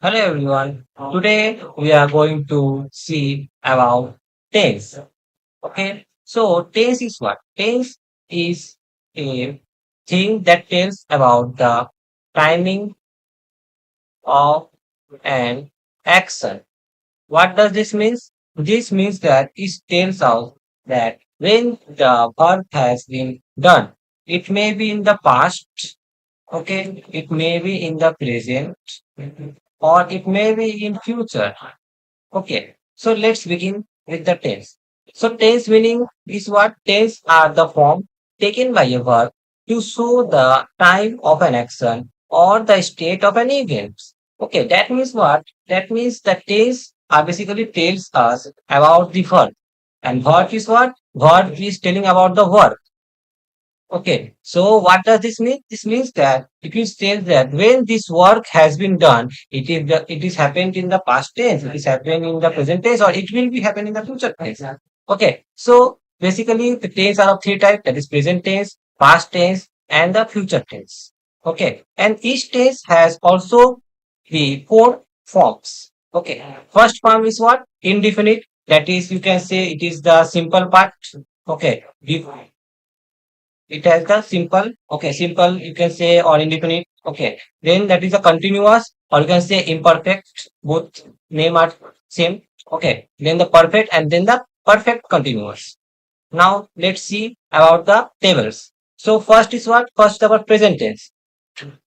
Hello everyone. Today we are going to see about tense. Okay. So tense is what? Tense is a thing that tells about the timing of an action. What does this mean? This means that it tells us that when the verb has been done, it may be in the past, okay, it may be in the present, or it may be in future. Okay, so let's begin with the tense. So tense meaning is what? Tense are the form taken by a verb to show the time of an action or the state of an event. Okay, that means what? That means the tense are basically tells us about the verb. And verb is what? Verb is telling about the verb. Okay, so what does this mean? This means that it will say that when this work has been done, it is happened in the past tense, it is happening in the present tense, or it will be happening in the future tense. Okay, so basically the tense are of three types, that is present tense, past tense, and the future tense. Okay, and each tense has also the four forms. Okay, first form is what? Indefinite. That is, you can say it is the simple part. Okay, it has the simple, okay, simple you can say, or indefinite. Okay. Then that is a continuous, or you can say imperfect. Both name are same. Okay. Then the perfect and then the perfect continuous. Now let's see about the tables. So first is what? First our present tense.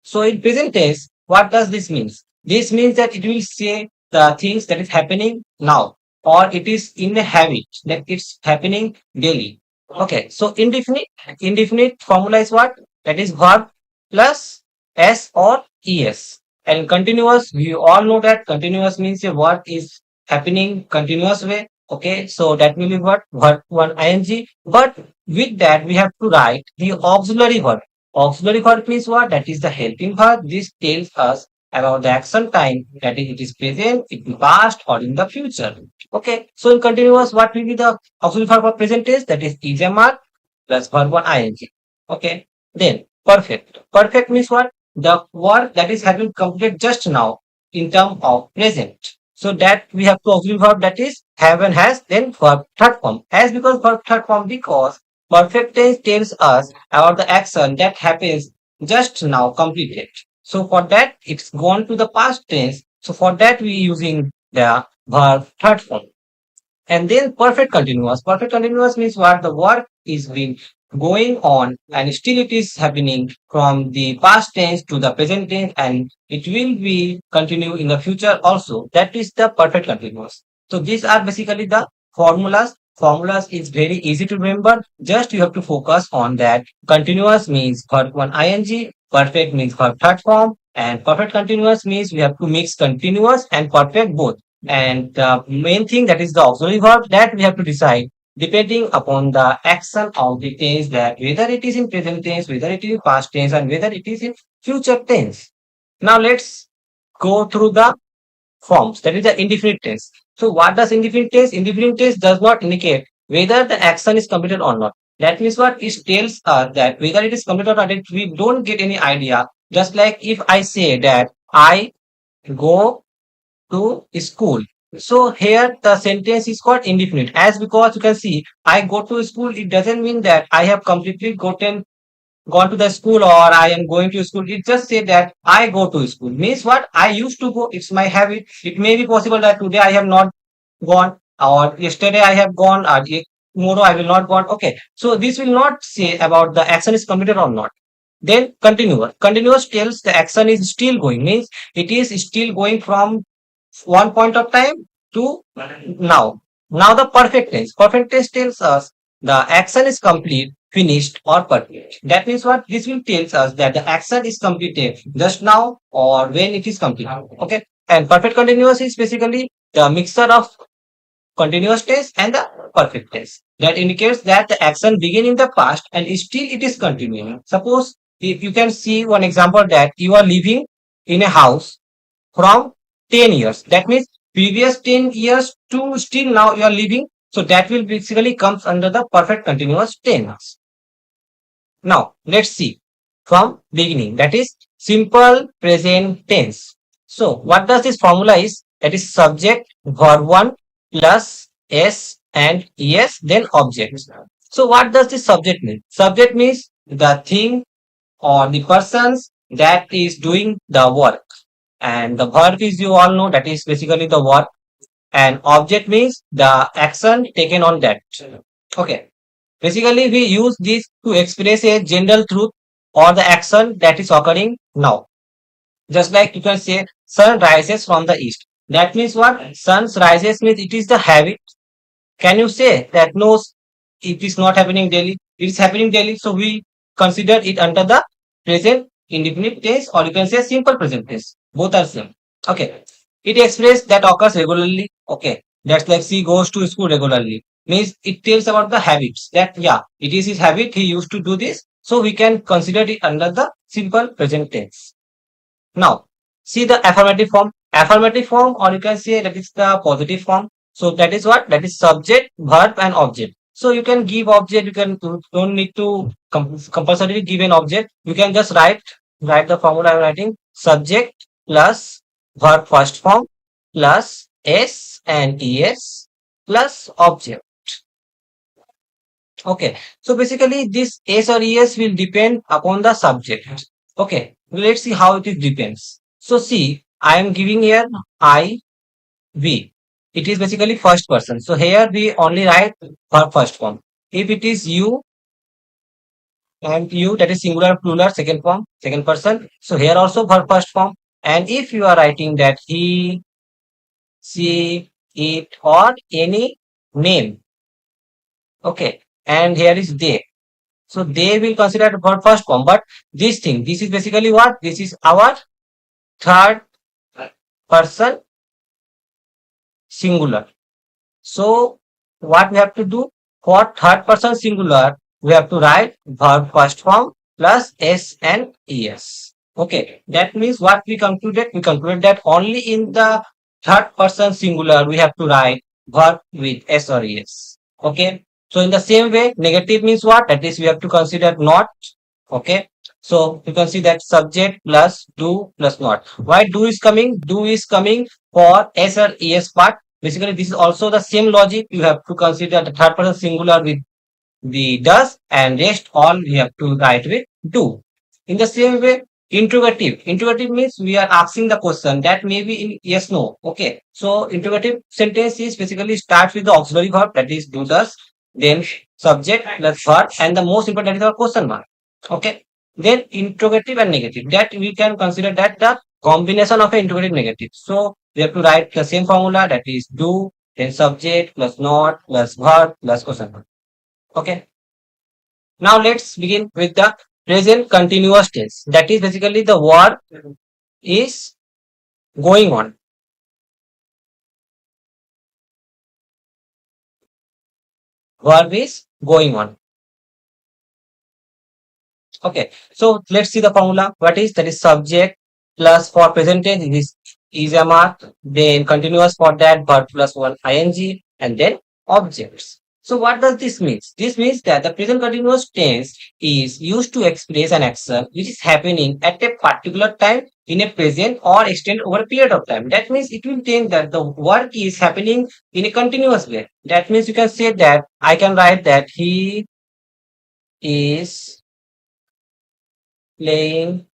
So in present tense, what does this means? This means that it will say the things that is happening now, or it is in a habit that it's happening daily. Okay, so indefinite formula is what? That is verb plus s or es. And continuous, we all know that continuous means a word is happening continuous way. Okay, so that will be what? Verb one ing. But with that, we have to write the auxiliary verb. Auxiliary verb means what? That is the helping verb. This tells us about the action time, that is, it is present, it is past, or in the future. Okay. So in continuous, what will be the auxiliary verb of present tense? That is EMR plus verb one ing. Okay. Then perfect. Perfect means what? The work that is having completed just now in term of present. So that we have to auxiliary verb, that is have and has, then verb third form. As because verb third form, because perfect tense tells us about the action that happens just now completed. So for that, it's gone to the past tense. So for that, we using the verb third form. And then perfect continuous. Perfect continuous means what? The work is being going on and still it is happening from the past tense to the present tense, and it will be continue in the future also. That is the perfect continuous. So these are basically the formulas. Formulas is very easy to remember. Just you have to focus on that. Continuous means verb one ing, perfect means verb third form, and perfect continuous means we have to mix continuous and perfect both. And the main thing, that is the auxiliary verb, that we have to decide depending upon the action of the tense, that whether it is in present tense, whether it is in past tense, and whether it is in future tense. Now let's go through the forms. That is the indefinite tense. So what does indefinite tense? Indefinite tense does not indicate whether the action is completed or not. That means what? It tells us that whether it is completed or not, we don't get any idea. Just like if I say that I go to school. So here the sentence is called indefinite, as because you can see I go to school, it doesn't mean that I have completely gone to the school, or I am going to school. It just say that I go to school. Means what? I used to go. It's my habit. It may be possible that today I have not gone, or yesterday I have gone, or tomorrow I will not gone. Okay. So this will not say about the action is completed or not. Then continuous. Continuous tells the action is still going. Means it is still going from one point of time to now. Now the perfect tense. Perfect tense tells us the action is complete, finished, or perfect. That means what? This will tells us that the action is completed just now or when it is complete. Okay. And perfect continuous is basically the mixture of continuous tense and the perfect tense. That indicates that the action began in the past and still it is continuing. Suppose if you can see one example, that you are living in a house from 10 years. That means previous 10 years to still now you are living. So that will basically comes under the perfect continuous tense. Now let's see from beginning. That is simple present tense. So what does this formula is? That is subject verb 1 plus s and es then object. So what does this subject mean? Subject means the thing or the persons that is doing the work. And the verb is, you all know, that is basically the work. And object means the action taken on that. Okay. Basically, we use this to express a general truth or the action that is occurring now. Just like you can say, sun rises from the east. That means what? Sun rises means it is the habit. Can you say that no, it is not happening daily? It is happening daily. So we consider it under the present indefinite tense, or you can say simple present tense. Both are same. Okay. It expresses that occurs regularly. Okay. That's like she goes to school regularly. Means it tells about the habits that, yeah, it is his habit. He used to do this. So we can consider it under the simple present tense. Now, see the affirmative form. Affirmative form, or you can say that is the positive form. So that is what? That is subject, verb, and object. So you can give object. You don't need to compulsorily give an object. You can just write the formula I'm writing. Subject plus verb first form plus s and es plus object. Okay. So basically this S or ES will depend upon the subject. Okay. Let's see how it depends. So see, I am giving here I, we. It is basically first person. So here we only write for first form. If it is you and you, that is singular plural second form, second person. So here also for first form. And if you are writing that he, she, it, or any name. Okay. And here is they. So they will consider for first form. But this is basically what? This is our third person singular. So what we have to do for third person singular, we have to write verb first form plus s and es. Okay, that means what we concluded? We concluded that only in the third person singular we have to write verb with s or es. Okay, so in the same way, negative means what? That is we have to consider not. Okay, so you can see that subject plus do plus not. Why do is coming? Do is coming for s or es part. Basically, this is also the same logic. You have to consider the third person singular with the does, and rest all you have to write with do. In the same way, interrogative. Interrogative means we are asking the question that may be in yes, no. Okay. So interrogative sentence is basically starts with the auxiliary verb, that is do, does, then subject plus verb, and the most important is our question mark. Okay. Then interrogative and negative. That we can consider that the combination of an interrogative negative. So we have to write the same formula, that is do, then subject plus not plus verb plus question mark. Okay. Now let's begin with the present continuous tense. That is basically the work is going on. Verb is going on. Okay. So let's see the formula. What is that is subject plus for present tense is a mark. Then continuous for that verb plus one ing and then objects. So what does this mean? This means that the present continuous tense is used to express an action which is happening at a particular time in a present or extended over a period of time. That means it will mean that the work is happening in a continuous way. That means you can say that I can write that he is playing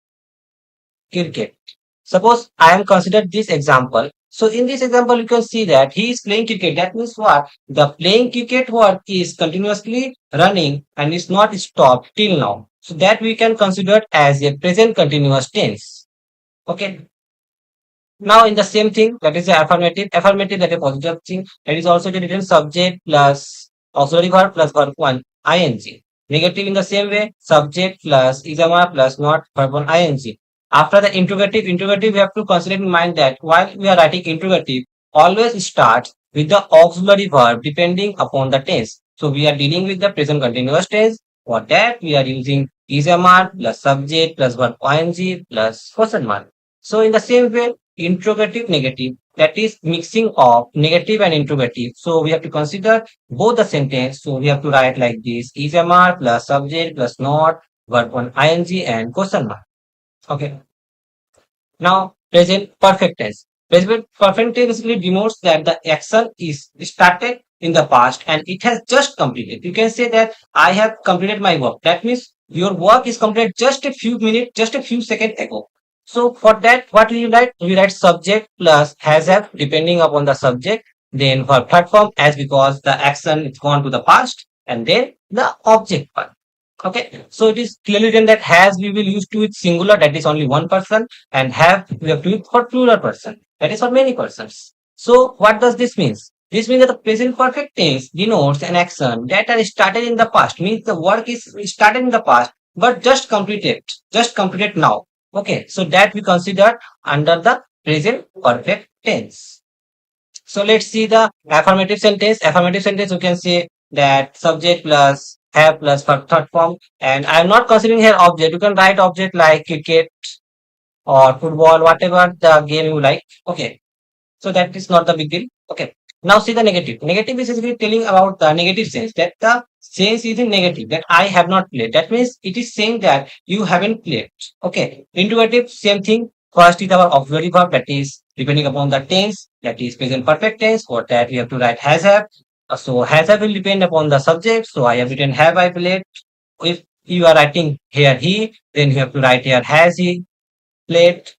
cricket. Suppose I am considered this example. So in this example, you can see that he is playing cricket. That means what? The playing cricket work is continuously running and is not stopped till now. So that we can consider as a present continuous tense. Okay. Now in the same thing, that is the affirmative. Affirmative, that is a positive thing. That is also the written subject plus auxiliary verb plus verb one ing. Negative in the same way, subject plus isama plus not verb one ing. After the interrogative, we have to consider in mind that while we are writing interrogative, always starts with the auxiliary verb depending upon the tense. So we are dealing with the present continuous tense. For that, we are using isama plus subject plus verb ing plus question mark. So in the same way, interrogative negative, that is mixing of negative and interrogative. So we have to consider both the sentence. So we have to write like this: ismr plus subject plus not verb on ing and question mark. Okay. Now present perfect tense. Present perfect tense basically denotes that the action is started in the past and it has just completed. You can say that I have completed my work. That means your work is completed just a few minutes, just a few seconds ago. So for that, what will you write? We write subject plus has have depending upon the subject. Then for platform, as because the action is gone to the past, and then the object part. Okay, so it is clearly written that has we will use to it singular, that is only one person, and have we have to use for plural person, that is for many persons. So what does this mean? This means that the present perfect tense denotes an action that are started in the past, means the work is started in the past, but just completed now. Okay, so that we consider under the present perfect tense. So let's see the affirmative sentence. Affirmative sentence, you can say that subject plus have plus for third form. And I'm not considering here object. You can write object like cricket or football, whatever the game you like. Okay. So that is not the big deal. Okay. Now see the negative. Negative is basically telling about the negative sense, that the sense is in negative, that I have not played. That means it is saying that you haven't played. Okay. Interrogative, same thing. First is our auxiliary verb, that is depending upon the tense, that is present perfect tense. For that we have to write has have. So has have will depend upon the subject. So I have written have I played. If you are writing here he, then you have to write here has he played.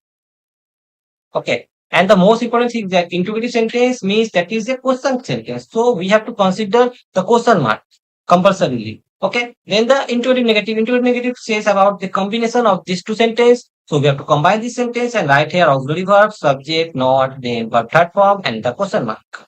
Okay. And the most important thing is that interrogative sentence means that is a question sentence. So we have to consider the question mark compulsorily. Okay. Then the interrogative negative. Interrogative negative says about the combination of these two sentences. So we have to combine this sentence and write here auxiliary verb, subject, not, then verb third form, and the question mark.